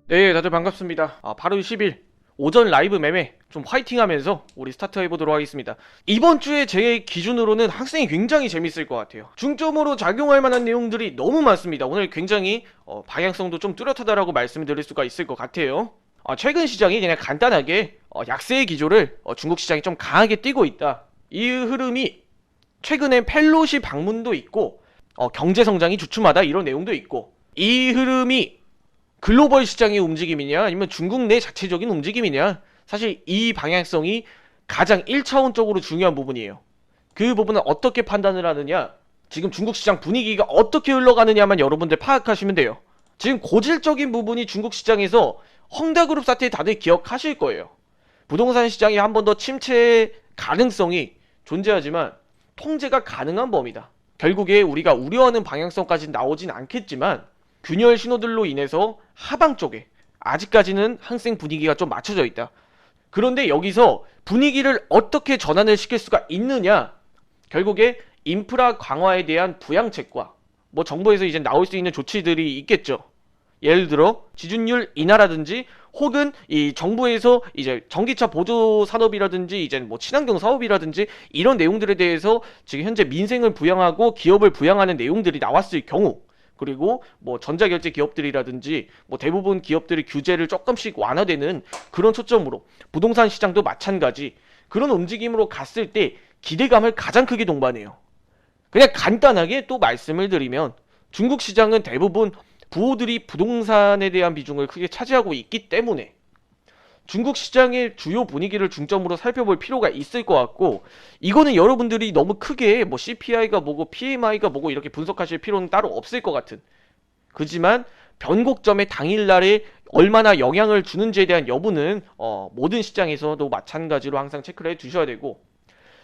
네, 다들 반갑습니다. 바로 10일 오전 라이브 매매 좀 화이팅 하면서 우리 스타트 해보도록 하겠습니다. 이번 주에 제 기준으로는 학생이 굉장히 재밌을 것 같아요. 중점으로 작용할 만한 내용들이 너무 많습니다. 오늘 굉장히 방향성도 좀 뚜렷하다라고 말씀을 드릴 수가 있을 것 같아요. 최근 시장이 그냥 간단하게 약세의 기조를 중국 시장이 좀 강하게 띄고 있다. 이 흐름이 최근에 펠로시 방문도 있고 경제 성장이 주춤하다 이런 내용도 있고, 이 흐름이 글로벌 시장의 움직임이냐 아니면 중국 내 자체적인 움직임이냐, 사실 이 방향성이 가장 1차원적으로 중요한 부분이에요. 그 부분은 어떻게 판단을 하느냐, 지금 중국 시장 분위기가 어떻게 흘러가느냐만 여러분들 파악하시면 돼요. 지금 고질적인 부분이 중국 시장에서 헝다그룹 사태 다들 기억하실 거예요. 부동산 시장이 한 번 더 침체의 가능성이 존재하지만 통제가 가능한 범위다. 결국에 우리가 우려하는 방향성까지 나오진 않겠지만 균열 신호들로 인해서 하방 쪽에 아직까지는 항생 분위기가 좀 맞춰져 있다. 그런데 여기서 분위기를 어떻게 전환을 시킬 수가 있느냐, 결국에 인프라 강화에 대한 부양책과 정부에서 이제 나올 수 있는 조치들이 있겠죠. 예를 들어 지준율 인하라든지, 혹은 이 정부에서 이제 전기차 보조 산업이라든지 이제 친환경 사업이라든지 이런 내용들에 대해서 지금 현재 민생을 부양하고 기업을 부양하는 내용들이 나왔을 경우, 그리고 전자결제 기업들이라든지 대부분 기업들이 규제를 조금씩 완화되는 그런 초점으로 부동산 시장도 마찬가지 그런 움직임으로 갔을 때 기대감을 가장 크게 동반해요. 그냥 간단하게 또 말씀을 드리면 중국 시장은 대부분 부호들이 부동산에 대한 비중을 크게 차지하고 있기 때문에 중국 시장의 주요 분위기를 중점으로 살펴볼 필요가 있을 것 같고, 이거는 여러분들이 너무 크게 CPI가 뭐고 PMI가 뭐고 이렇게 분석하실 필요는 따로 없을 것 같은, 그지만 변곡점의 당일날에 얼마나 영향을 주는지에 대한 여부는 모든 시장에서도 마찬가지로 항상 체크를 해 두셔야 되고,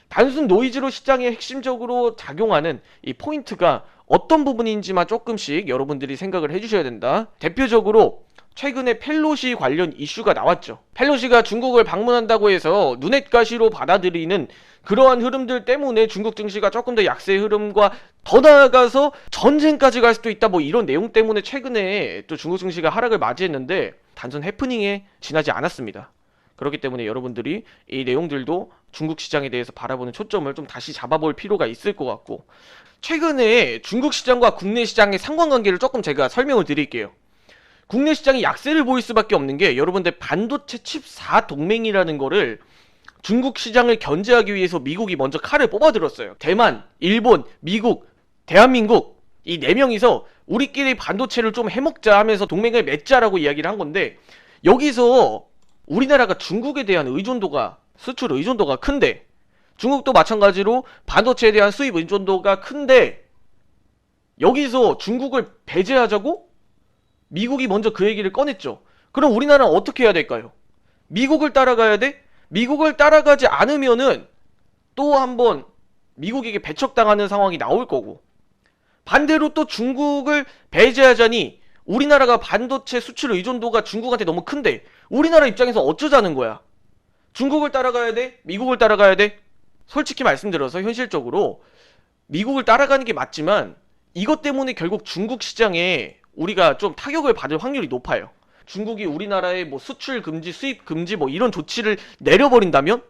단순 노이즈로 시장에 핵심적으로 작용하는 이 포인트가 어떤 부분인지만 조금씩 여러분들이 생각을 해주셔야 된다. 대표적으로 최근에 펠로시 관련 이슈가 나왔죠. 펠로시가 중국을 방문한다고 해서 눈엣가시로 받아들이는 그러한 흐름들 때문에 중국 증시가 조금 더 약세 흐름과 더 나아가서 전쟁까지 갈 수도 있다, 이런 내용 때문에 최근에 또 중국 증시가 하락을 맞이했는데 단순 해프닝에 지나지 않았습니다. 그렇기 때문에 여러분들이 이 내용들도 중국 시장에 대해서 바라보는 초점을 좀 다시 잡아볼 필요가 있을 것 같고, 최근에 중국 시장과 국내 시장의 상관관계를 조금 제가 설명을 드릴게요. 국내 시장이 약세를 보일 수밖에 없는 게, 여러분들 반도체 칩 4동맹이라는 거를 중국 시장을 견제하기 위해서 미국이 먼저 칼을 뽑아들었어요. 대만, 일본, 미국, 대한민국 이 네 명이서 우리끼리 반도체를 좀 해먹자 하면서 동맹을 맺자라고 이야기를 한 건데, 여기서 우리나라가 중국에 대한 의존도가, 수출 의존도가 큰데, 중국도 마찬가지로 반도체에 대한 수입 의존도가 큰데, 여기서 중국을 배제하자고 미국이 먼저 그 얘기를 꺼냈죠. 그럼 우리나라는 어떻게 해야 될까요? 미국을 따라가야 돼? 미국을 따라가지 않으면은 또 한번 미국에게 배척당하는 상황이 나올 거고, 반대로 또 중국을 배제하자니 우리나라가 반도체 수출 의존도가 중국한테 너무 큰데 우리나라 입장에서 어쩌자는 거야? 중국을 따라가야 돼? 미국을 따라가야 돼? 솔직히 말씀드려서 현실적으로 미국을 따라가는 게 맞지만, 이것 때문에 결국 중국 시장에 우리가 좀 타격을 받을 확률이 높아요. 중국이 우리나라에 수출 금지, 수입 금지 이런 조치를 내려버린다면,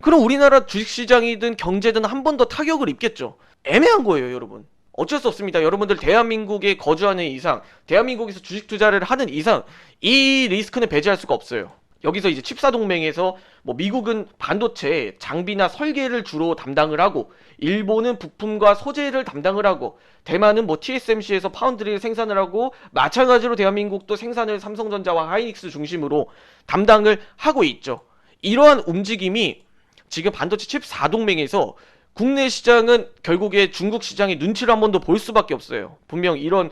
그럼 우리나라 주식시장이든 경제든 한 번 더 타격을 입겠죠. 애매한 거예요, 여러분. 어쩔 수 없습니다. 여러분들 대한민국에 거주하는 이상, 대한민국에서 주식 투자를 하는 이상 이 리스크는 배제할 수가 없어요. 여기서 이제 칩사동맹에서 미국은 반도체 장비나 설계를 주로 담당을 하고, 일본은 부품과 소재를 담당을 하고, 대만은 TSMC에서 파운드리를 생산을 하고, 마찬가지로 대한민국도 생산을 삼성전자와 하이닉스 중심으로 담당을 하고 있죠. 이러한 움직임이 지금 반도체 칩 4동맹에서 국내 시장은 결국에 중국 시장의 눈치를 한 번 더 볼 수밖에 없어요. 분명 이런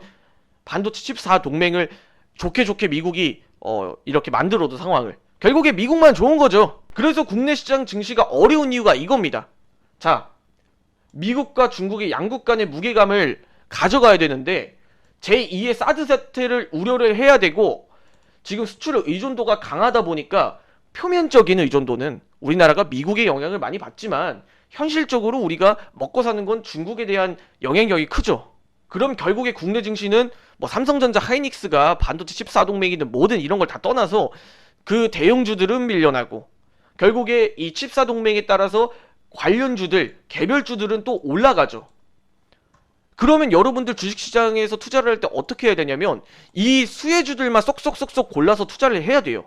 반도체 칩 4동맹을 좋게 미국이 이렇게 만들어도 상황을, 결국에 미국만 좋은 거죠. 그래서 국내 시장 증시가 어려운 이유가 이겁니다. 자, 미국과 중국의 양국 간의 무게감을 가져가야 되는데 제2의 사드 사태를 우려를 해야 되고, 지금 수출 의존도가 강하다 보니까 표면적인 의존도는 우리나라가 미국의 영향을 많이 받지만 현실적으로 우리가 먹고 사는 건 중국에 대한 영향력이 크죠. 그럼 결국에 국내 증시는 뭐 삼성전자, 하이닉스가 반도체 칩4 동맹이든 뭐든 이런 걸 다 떠나서 그 대형주들은 밀려나고, 결국에 이 칩4 동맹에 따라서 관련주들, 개별주들은 또 올라가죠. 그러면 여러분들 주식시장에서 투자를 할 때 어떻게 해야 되냐면 이 수혜주들만 쏙쏙쏙쏙 골라서 투자를 해야 돼요.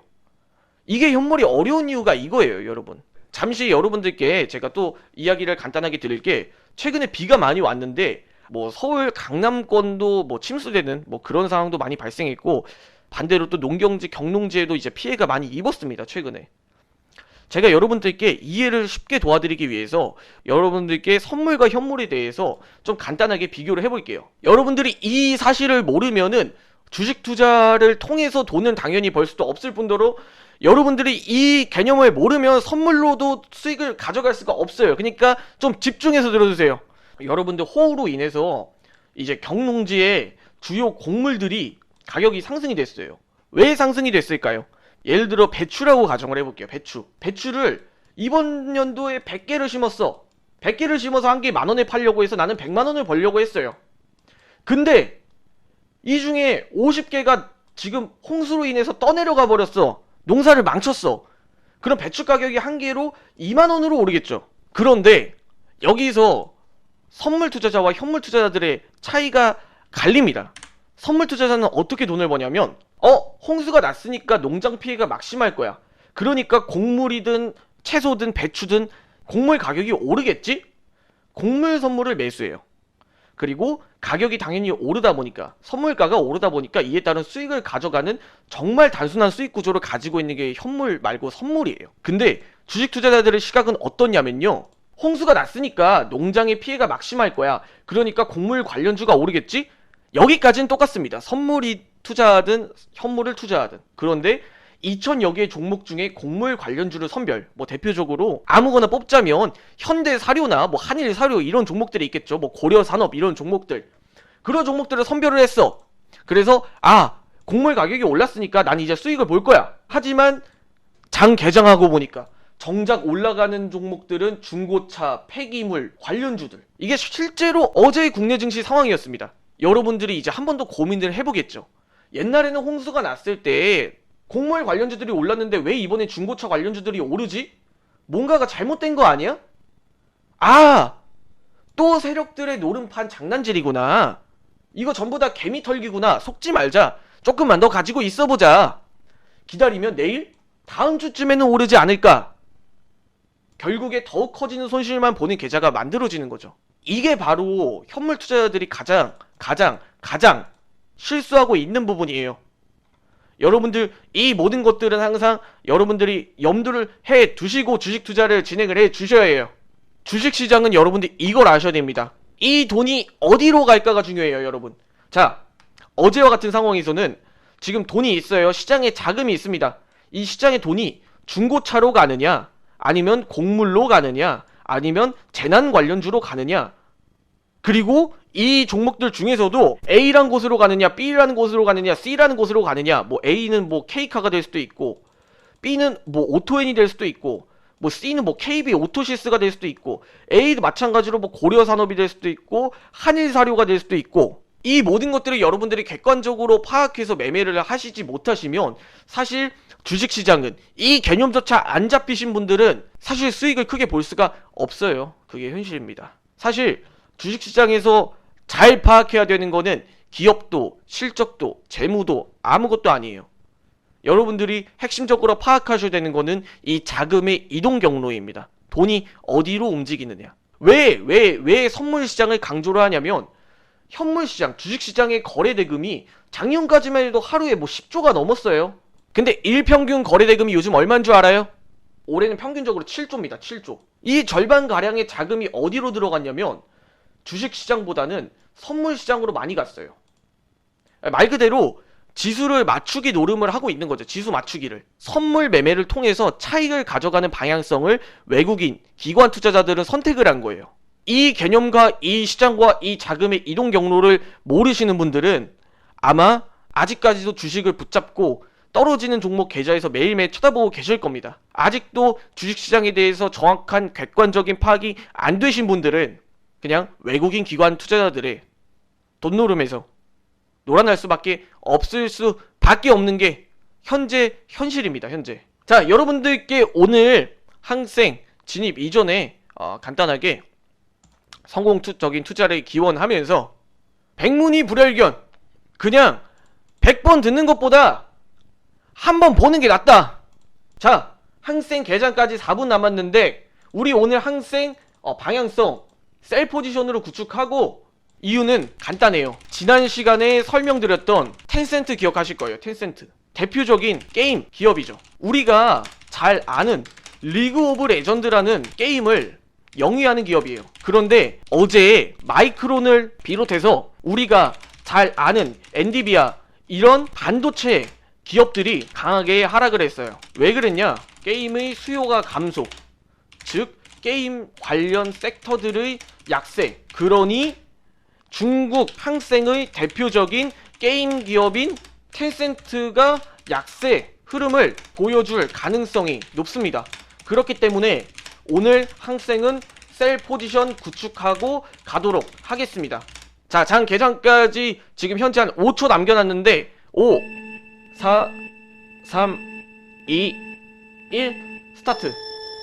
이게 현물이 어려운 이유가 이거예요, 여러분. 잠시 여러분들께 제가 또 이야기를 간단하게 드릴게, 최근에 비가 많이 왔는데 뭐 서울 강남권도 뭐 침수되는 뭐 그런 상황도 많이 발생했고, 반대로 또 농경지, 경농지에도 이제 피해가 많이 입었습니다, 최근에. 제가 여러분들께 이해를 쉽게 도와드리기 위해서 여러분들께 선물과 현물에 대해서 좀 간단하게 비교를 해볼게요. 여러분들이 이 사실을 모르면은 주식 투자를 통해서 돈은 당연히 벌 수도 없을 뿐더러 여러분들이 이 개념을 모르면 선물로도 수익을 가져갈 수가 없어요. 그러니까 좀 집중해서 들어주세요. 여러분들 호우로 인해서 이제 경농지의 주요 곡물들이 가격이 상승이 됐어요. 왜 상승이 됐을까요? 예를 들어 배추라고 가정을 해볼게요. 배추를 이번 연도에 100개를 심었어. 100개를 심어서 한 개 10,000원에 팔려고 해서 나는 100만원을 벌려고 했어요. 근데 이 중에 50개가 지금 홍수로 인해서 떠내려가 버렸어. 농사를 망쳤어. 그럼 배추 가격이 한 개로 2만원으로 오르겠죠. 그런데 여기서 선물 투자자와 현물 투자자들의 차이가 갈립니다. 선물 투자자는 어떻게 돈을 버냐면 홍수가 났으니까 농장 피해가 막심할 거야. 그러니까 곡물이든 채소든 배추든 곡물 가격이 오르겠지? 곡물 선물을 매수해요. 그리고 가격이 당연히 오르다 보니까, 선물가가 오르다 보니까 이에 따른 수익을 가져가는 정말 단순한 수익 구조를 가지고 있는 게 현물 말고 선물이에요. 근데 주식 투자자들의 시각은 어떠냐면요, 홍수가 났으니까 농장의 피해가 막심할 거야. 그러니까 곡물 관련주가 오르겠지? 여기까지는 똑같습니다. 선물이 투자하든 현물을 투자하든. 그런데 2000여 개의 종목 중에 곡물 관련주를 선별, 뭐 대표적으로 아무거나 뽑자면 현대사료나 뭐 한일사료 이런 종목들이 있겠죠. 뭐 고려산업 이런 종목들, 그런 종목들을 선별을 했어. 그래서 곡물 가격이 올랐으니까 난 이제 수익을 볼 거야. 하지만 장 개장하고 보니까 정작 올라가는 종목들은 중고차, 폐기물 관련주들. 이게 실제로 어제의 국내 증시 상황이었습니다. 여러분들이 이제 한 번 더 고민을 해보겠죠. 옛날에는 홍수가 났을 때 곡물 관련주들이 올랐는데 왜 이번에 중고차 관련주들이 오르지? 뭔가가 잘못된 거 아니야? 또 세력들의 노름판 장난질이구나. 이거 전부 다 개미 털기구나. 속지 말자. 조금만 더 가지고 있어보자. 기다리면 내일? 다음 주쯤에는 오르지 않을까? 결국에 더욱 커지는 손실만 보는 계좌가 만들어지는 거죠. 이게 바로 현물 투자자들이 가장 실수하고 있는 부분이에요. 여러분들 이 모든 것들은 항상 여러분들이 염두를 해 두시고 주식 투자를 진행을 해 주셔야 해요. 주식시장은 여러분들 이걸 아셔야 됩니다. 이 돈이 어디로 갈까가 중요해요, 여러분. 자, 어제와 같은 상황에서는 지금 돈이 있어요. 시장에 자금이 있습니다. 이 시장의 돈이 중고차로 가느냐, 아니면 곡물로 가느냐, 아니면 재난 관련주로 가느냐, 그리고 이 종목들 중에서도 A라는 곳으로 가느냐, B라는 곳으로 가느냐, C라는 곳으로 가느냐, 뭐 A는 뭐 K카가 될 수도 있고, B는 뭐 오토엔이 될 수도 있고, 뭐 C는 뭐 KB 오토시스가 될 수도 있고, A도 마찬가지로 뭐 고려산업이 될 수도 있고, 한일사료가 될 수도 있고, 이 모든 것들을 여러분들이 객관적으로 파악해서 매매를 하시지 못하시면 사실 주식시장은 이 개념조차 안 잡히신 분들은 사실 수익을 크게 볼 수가 없어요. 그게 현실입니다. 사실 주식시장에서 잘 파악해야 되는 거는 기업도, 실적도, 재무도 아무것도 아니에요. 여러분들이 핵심적으로 파악하셔야 되는 거는 이 자금의 이동 경로입니다. 돈이 어디로 움직이느냐. 왜 선물시장을 강조를 하냐면, 현물시장, 주식시장의 거래대금이 작년까지만 해도 하루에 뭐 10조가 넘었어요. 근데 일평균 거래대금이 요즘 얼마인 줄 알아요? 올해는 평균적으로 7조입니다. 7조. 이 절반가량의 자금이 어디로 들어갔냐면 주식시장보다는 선물시장으로 많이 갔어요. 말 그대로 지수를 맞추기 노름을 하고 있는 거죠. 지수 맞추기를. 선물 매매를 통해서 차익을 가져가는 방향성을 외국인, 기관 투자자들은 선택을 한 거예요. 이 개념과 이 시장과 이 자금의 이동 경로를 모르시는 분들은 아마 아직까지도 주식을 붙잡고 떨어지는 종목 계좌에서 매일매일 쳐다보고 계실 겁니다. 아직도 주식시장에 대해서 정확한 객관적인 파악이 안 되신 분들은 그냥 외국인 기관 투자자들의 돈 노름에서 놀아날 수밖에 없는 게 현재 현실입니다. 현재. 자, 여러분들께 오늘 항생 진입 이전에 간단하게 성공적인 투자를 기원하면서 백문이 불여일견, 그냥 100번 듣는 것보다 한 번 보는 게 낫다. 자, 항생 개장까지 4분 남았는데 우리 오늘 항생 방향성 셀 포지션으로 구축하고, 이유는 간단해요. 지난 시간에 설명드렸던 텐센트 기억하실 거예요. 텐센트 대표적인 게임 기업이죠. 우리가 잘 아는 리그 오브 레전드라는 게임을 영위하는 기업이에요. 그런데 어제 마이크론을 비롯해서 우리가 잘 아는 엔비디아 이런 반도체 기업들이 강하게 하락을 했어요. 왜 그랬냐? 게임의 수요가 감소, 즉 게임 관련 섹터들의 약세. 그러니 중국 항생의 대표적인 게임 기업인 텐센트가 약세 흐름을 보여줄 가능성이 높습니다. 그렇기 때문에 오늘 항생은 셀 포지션 구축하고 가도록 하겠습니다. 자, 장 개장까지 지금 현재 한 5초 남겨놨는데 5, 4, 3, 2, 1 스타트.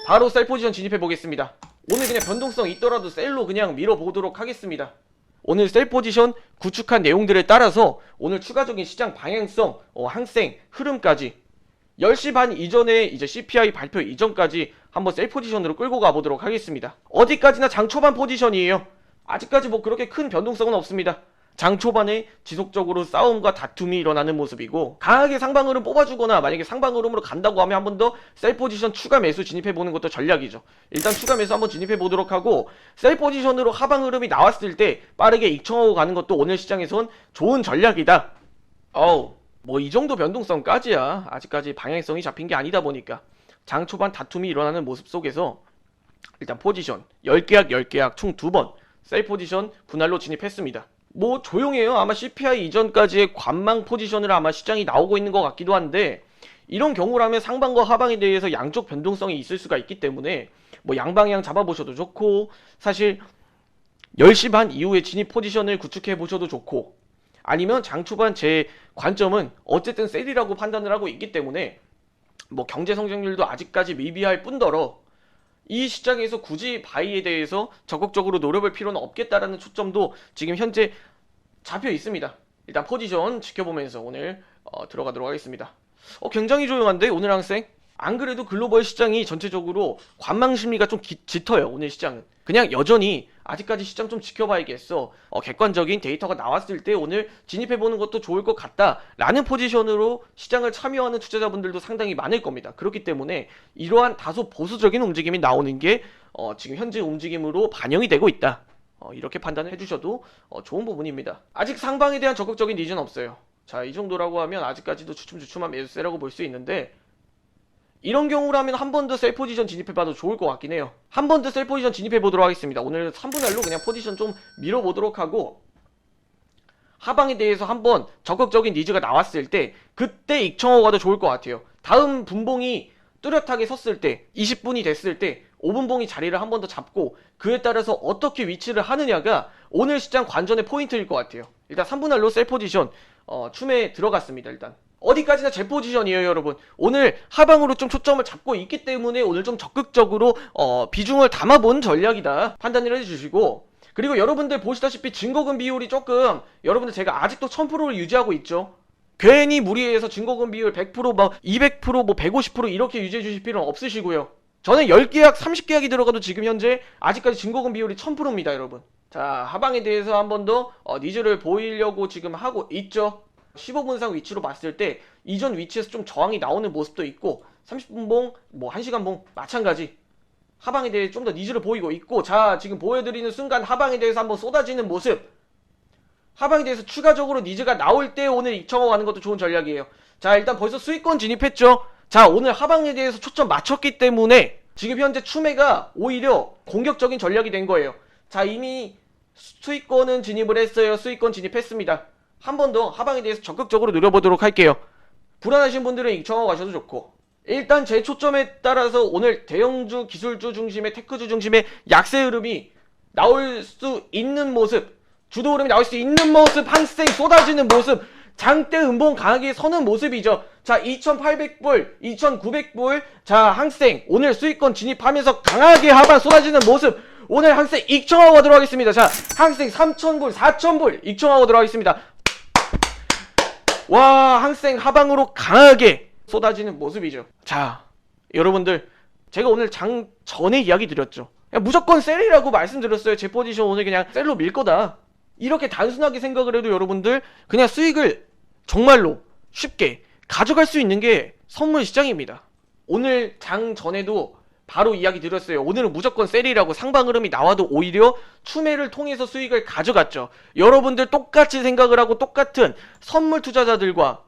바로 셀 포지션 진입해 보겠습니다. 오늘 그냥 변동성 있더라도 셀로 그냥 밀어보도록 하겠습니다. 오늘 셀 포지션 구축한 내용들에 따라서 오늘 추가적인 시장 방향성, 항생 흐름까지 10시 반 이전에 이제 CPI 발표 이전까지 한번 셀 포지션으로 끌고 가보도록 하겠습니다. 어디까지나 장 초반 포지션이에요. 아직까지 뭐 그렇게 큰 변동성은 없습니다. 장 초반에 지속적으로 싸움과 다툼이 일어나는 모습이고, 강하게 상방 흐름 뽑아주거나 만약에 상방 흐름으로 간다고 하면 한 번 더 셀 포지션 추가 매수 진입해보는 것도 전략이죠. 일단 추가 매수 한번 진입해보도록 하고, 셀 포지션으로 하방 흐름이 나왔을 때 빠르게 익청하고 가는 것도 오늘 시장에선 좋은 전략이다. 뭐 이 정도 변동성까지야 아직까지 방향성이 잡힌 게 아니다 보니까 장 초반 다툼이 일어나는 모습 속에서 일단 포지션 10계약 10계약 총 2번 셀 포지션 분할로 진입했습니다. 뭐 조용해요. 아마 CPI 이전까지의 관망 포지션을 아마 시장이 나오고 있는 것 같기도 한데, 이런 경우라면 상방과 하방에 대해서 양쪽 변동성이 있을 수가 있기 때문에 뭐 양방향 잡아보셔도 좋고, 사실 10시 반 이후에 진입 포지션을 구축해 보셔도 좋고, 아니면 장 초반 제 관점은 어쨌든 셀이라고 판단을 하고 있기 때문에 뭐 경제 성장률도 아직까지 미비할 뿐더러 이 시장에서 굳이 바이에 대해서 적극적으로 노려볼 필요는 없겠다라는 초점도 지금 현재 잡혀 있습니다. 일단 포지션 지켜보면서 오늘 들어가도록 하겠습니다. 굉장히 조용한데 오늘 항생? 안 그래도 글로벌 시장이 전체적으로 관망 심리가 좀 짙어요. 오늘 시장은 그냥 여전히 아직까지 시장 좀 지켜봐야겠어. 객관적인 데이터가 나왔을 때 오늘 진입해보는 것도 좋을 것 같다 라는 포지션으로 시장을 참여하는 투자자분들도 상당히 많을 겁니다. 그렇기 때문에 이러한 다소 보수적인 움직임이 나오는 게 지금 현재 움직임으로 반영이 되고 있다. 이렇게 판단을 해주셔도 좋은 부분입니다. 아직 상방에 대한 적극적인 니즈는 없어요. 자, 이 정도라고 하면 아직까지도 주춤주춤한 매수세라고 볼 수 있는데, 이런 경우라면 한 번 더 셀 포지션 진입해봐도 좋을 것 같긴 해요. 한 번 더 셀 포지션 진입해보도록 하겠습니다. 오늘 3분할로 그냥 포지션 좀 밀어보도록 하고, 하방에 대해서 한번 적극적인 니즈가 나왔을 때 그때 익청하고 가도 좋을 것 같아요. 다음 분봉이 뚜렷하게 섰을 때 20분이 됐을 때 5분봉이 자리를 한 번 더 잡고 그에 따라서 어떻게 위치를 하느냐가 오늘 시장 관전의 포인트일 것 같아요. 일단 3분할로 셀 포지션 춤에 들어갔습니다. 일단 어디까지나 제 포지션이에요, 여러분. 오늘 하방으로 좀 초점을 잡고 있기 때문에 오늘 좀 적극적으로 비중을 담아본 전략이다 판단을 해주시고, 그리고 여러분들 보시다시피 증거금 비율이 조금, 여러분들 제가 아직도 1000%를 유지하고 있죠. 괜히 무리해서 증거금 비율 100% 막 200% 뭐 150% 이렇게 유지해 주실 필요는 없으시고요. 저는 10계약 30계약이 들어가도 지금 현재 아직까지 증거금 비율이 1000%입니다, 여러분. 자, 하방에 대해서 한 번 더 니즈를 보이려고 지금 하고 있죠. 15분상 위치로 봤을 때 이전 위치에서 좀 저항이 나오는 모습도 있고, 30분봉, 뭐 1시간봉 마찬가지 하방에 대해 좀 더 니즈를 보이고 있고, 자, 지금 보여드리는 순간 하방에 대해서 한번 쏟아지는 모습, 하방에 대해서 추가적으로 니즈가 나올 때 오늘 익청하고 가는 것도 좋은 전략이에요. 자, 일단 벌써 수익권 진입했죠. 자, 오늘 하방에 대해서 초점 맞췄기 때문에 지금 현재 추매가 오히려 공격적인 전략이 된 거예요. 자, 이미 수익권은 진입을 했어요. 수익권 진입했습니다. 한 번 더 하방에 대해서 적극적으로 노려보도록 할게요. 불안하신 분들은 익청하고 가셔도 좋고, 일단 제 초점에 따라서 오늘 대형주, 기술주 중심의 테크주 중심의 약세 흐름이 나올 수 있는 모습, 주도 흐름이 나올 수 있는 모습, 항생 쏟아지는 모습, 장대 음봉 강하게 서는 모습이죠. 자, 2,800불, 2,900불. 자, 항생 오늘 수익권 진입하면서 강하게 하방 쏟아지는 모습. 오늘 항생 익청하고 가도록 하겠습니다. 자, 항생 3,000불, 4,000불 익청하고 들어가겠습니다. 와, 항생 하방으로 강하게 쏟아지는 모습이죠. 자, 여러분들, 제가 오늘 장 전에 이야기 드렸죠. 그냥 무조건 셀이라고 말씀드렸어요. 제 포지션 오늘 그냥 셀로 밀 거다. 이렇게 단순하게 생각을 해도 여러분들 그냥 수익을 정말로 쉽게 가져갈 수 있는 게 선물 시장입니다. 오늘 장 전에도 바로 이야기 드렸어요. 오늘은 무조건 셀이라고 상방 흐름이 나와도 오히려 추매를 통해서 수익을 가져갔죠. 여러분들 똑같이 생각을 하고 똑같은 선물 투자자들과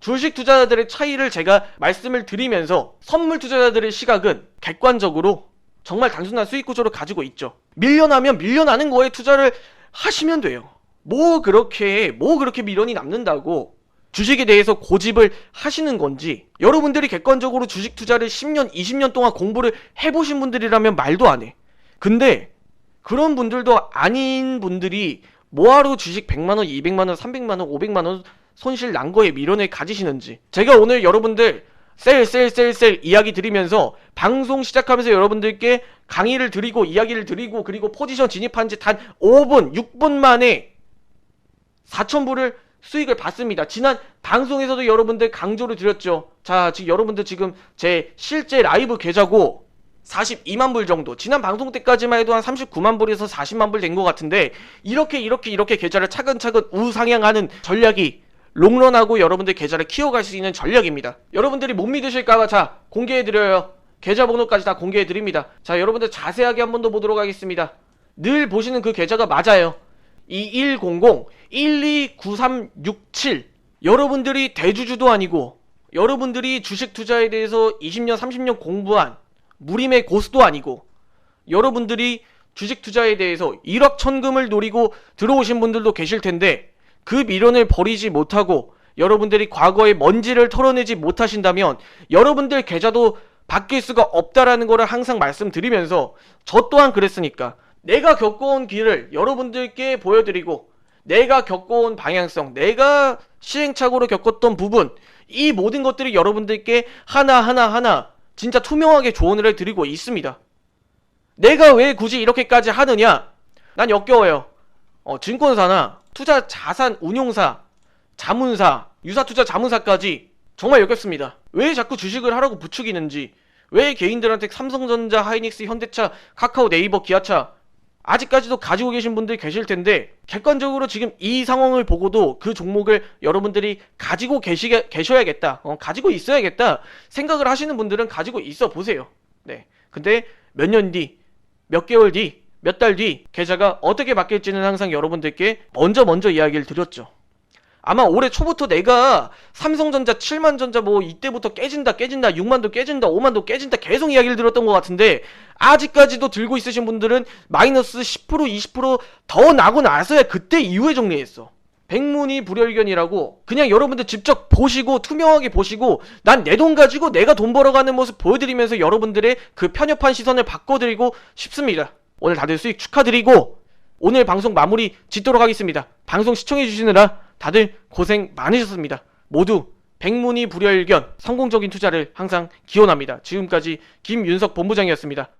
주식 투자자들의 차이를 제가 말씀을 드리면서 선물 투자자들의 시각은 객관적으로 정말 단순한 수익 구조를 가지고 있죠. 밀려나면 밀려나는 거에 투자를 하시면 돼요. 뭐 그렇게 미련이 남는다고 주식에 대해서 고집을 하시는 건지, 여러분들이 객관적으로 주식 투자를 10년, 20년 동안 공부를 해보신 분들이라면 말도 안 해. 근데 그런 분들도 아닌 분들이 뭐하러 주식 100만원, 200만원, 300만원, 500만원 손실 난 거에 미련을 가지시는지, 제가 오늘 여러분들 셀 이야기 드리면서 방송 시작하면서 여러분들께 강의를 드리고 이야기를 드리고 그리고 포지션 진입한 지 단 5분, 6분 만에 4,000불을 수익을 봤습니다. 지난 방송에서도 여러분들 강조를 드렸죠. 자, 지금 여러분들 지금 제 실제 라이브 계좌고 42만 불 정도, 지난 방송 때까지만 해도 한 39만 불에서 40만 불 된 것 같은데, 이렇게 계좌를 차근차근 우상향하는 전략이 롱런하고 여러분들 계좌를 키워갈 수 있는 전략입니다. 여러분들이 못 믿으실까봐 자, 공개해드려요. 계좌 번호까지 다 공개해드립니다. 자, 여러분들 자세하게 한 번 더 보도록 하겠습니다. 늘 보시는 그 계좌가 맞아요. 2100-129367. 여러분들이 대주주도 아니고 여러분들이 주식 투자에 대해서 20년 30년 공부한 무림의 고수도 아니고, 여러분들이 주식 투자에 대해서 1억 천금을 노리고 들어오신 분들도 계실 텐데, 그 미련을 버리지 못하고 여러분들이 과거의 먼지를 털어내지 못하신다면 여러분들 계좌도 바뀔 수가 없다라는 거를 항상 말씀드리면서, 저 또한 그랬으니까 내가 겪어온 길을 여러분들께 보여드리고, 내가 겪어온 방향성, 내가 시행착오로 겪었던 부분, 이 모든 것들이 여러분들께 하나하나 진짜 투명하게 조언을 해드리고 있습니다. 내가 왜 굳이 이렇게까지 하느냐? 난 역겨워요. 증권사나 투자 자산 운용사, 자문사, 유사투자 자문사까지 정말 역겹습니다. 왜 자꾸 주식을 하라고 부추기는지, 왜 개인들한테 삼성전자, 하이닉스, 현대차, 카카오, 네이버, 기아차 아직까지도 가지고 계신 분들이 계실 텐데, 객관적으로 지금 이 상황을 보고도 그 종목을 여러분들이 가지고 계셔야겠다, 가지고 있어야겠다 생각을 하시는 분들은 가지고 있어 보세요. 네. 근데 몇 년 뒤, 몇 개월 뒤, 몇 달 뒤 계좌가 어떻게 바뀔지는 항상 여러분들께 먼저 이야기를 드렸죠. 아마 올해 초부터 내가 삼성전자, 7만전자 뭐 이때부터 깨진다, 6만도 깨진다, 5만도 깨진다 계속 이야기를 들었던 것 같은데, 아직까지도 들고 있으신 분들은 마이너스 10%, 20% 더 나고 나서야 그때 이후에 정리했어. 백문이 불여일견이라고 그냥 여러분들 직접 보시고 투명하게 보시고, 난 내 돈 가지고 내가 돈 벌어가는 모습 보여드리면서 여러분들의 그 편협한 시선을 바꿔드리고 싶습니다. 오늘 다들 수익 축하드리고 오늘 방송 마무리 짓도록 하겠습니다. 방송 시청해주시느라 다들 고생 많으셨습니다. 모두 백문이 불여일견 성공적인 투자를 항상 기원합니다. 지금까지 김윤석 본부장이었습니다.